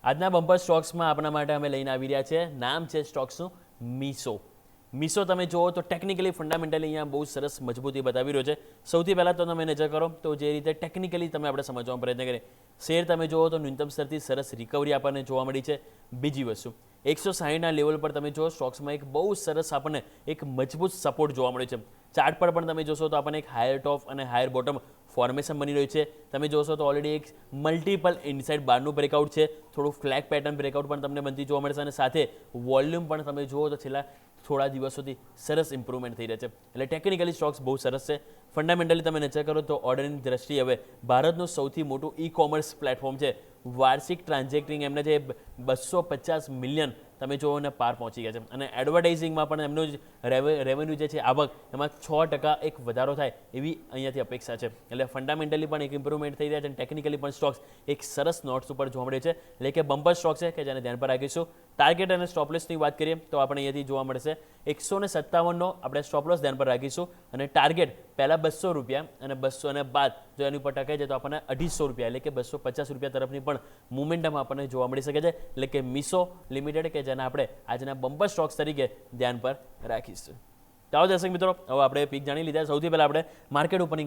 આજના બમ્પર સ્ટોક્સમાં આપણા માટે અમે લઈને આવી રહ્યા છે, નામ છે સ્ટોક્સનું મીસો. મીસો તમે જુઓ તો ટેકનિકલી ફંડામેન્ટલી અહીંયા બહુ સરસ મજબૂતી બતાવી રહ્યો છે. સૌથી પહેલાં તો તમે નજર કરો તો જે રીતે ટેકનિકલી તમે આપણે સમજવાનો પ્રયત્ન કરીએ, શેર તમે જુઓ તો ન્યૂનતમ સ્તરથી સરસ રિકવરી આપણને જોવા મળી છે. બીજી વસ્તુ 160ના લેવલ પર તમે જુઓ સ્ટોક્સમાં એક બહુ સરસ આપણને એક મજબૂત સપોર્ટ જોવા મળે છે. ચાર્ટ પર પણ તમે જોશો તો આપણને એક હાયર ટોપ અને હાયર બોટમ ફોર્મેશન બની રહ્યું છે. તમે જોશો તો ઓલરેડી એક મલ્ટિપલ ઇનસાઇડ બારનું બ્રેકઆઉટ છે, થોડું ફ્લેગ પેટર્ન બ્રેકઆઉટ પણ તમને બનતી જોવા મળશે અને સાથે વોલ્યુમ પણ તમે જુઓ તો છેલ્લા થોડા દિવસોથી સરસ ઇમ્પ્રુવમેન્ટ થઈ રહ્યા છે. એટલે ટેકનિકલી સ્ટોક્સ બહુ સરસ છે. ફંડામેન્ટલી તમે નજર કરો તો ઓર્ડરની દ્રષ્ટિએ હવે ભારતનું સૌથી મોટું ઈ કોમર્સ પ્લેટફોર્મ છે. વાર્ષિક ટ્રાન્ઝેક્ટિંગ એમને જે 250 મિલિયન તમે જુઓ ને પાર પહોંચી ગયા છે અને એડવર્ટાઇઝિંગમાં પણ એમનું રેવન્યુ જે છે આવક એમાં 6% એક વધારો થાય એવી અહીંયાથી અપેક્ષા છે. એટલે ફંડામેન્ટલી પણ એક ઇમ્પ્રુવમેન્ટ થઈ રહ્યા છે અને ટેકનિકલી પણ સ્ટોક્સ એક સરસ નોટ્સ ઉપર જોવા મળે છે. એટલે કે બમ્પર સ્ટોક છે કે જેને ધ્યાન પર રાખીશું. ટાર્ગેટ અને સ્ટોપલોસની વાત કરીએ તો આપણે અહીંયાથી જોવા મળશે 157નો આપણે સ્ટોપલોસ ધ્યાન પર રાખીશું અને ટાર્ગેટ પહેલાં 200 રૂપિયા અને 200 અને બાદ જો એની ઉપર ટકાઈ જાય તો આપણને 250 રૂપિયા એટલે કે 250 રૂપિયા તરફની પણ મોમેન્ટમ આપણને જોવા મળી શકે છે. એટલે કે મીસો લિમિટેડ કે જેને આપણે આજના બમ્પર સ્ટોક્સ તરીકે ધ્યાન પર રાખીશું. તો આવો દર્શક મિત્રો, હવે આપણે પીક જાણી લીધા. સૌથી પહેલાં આપણે માર્કેટ ઓપનિંગ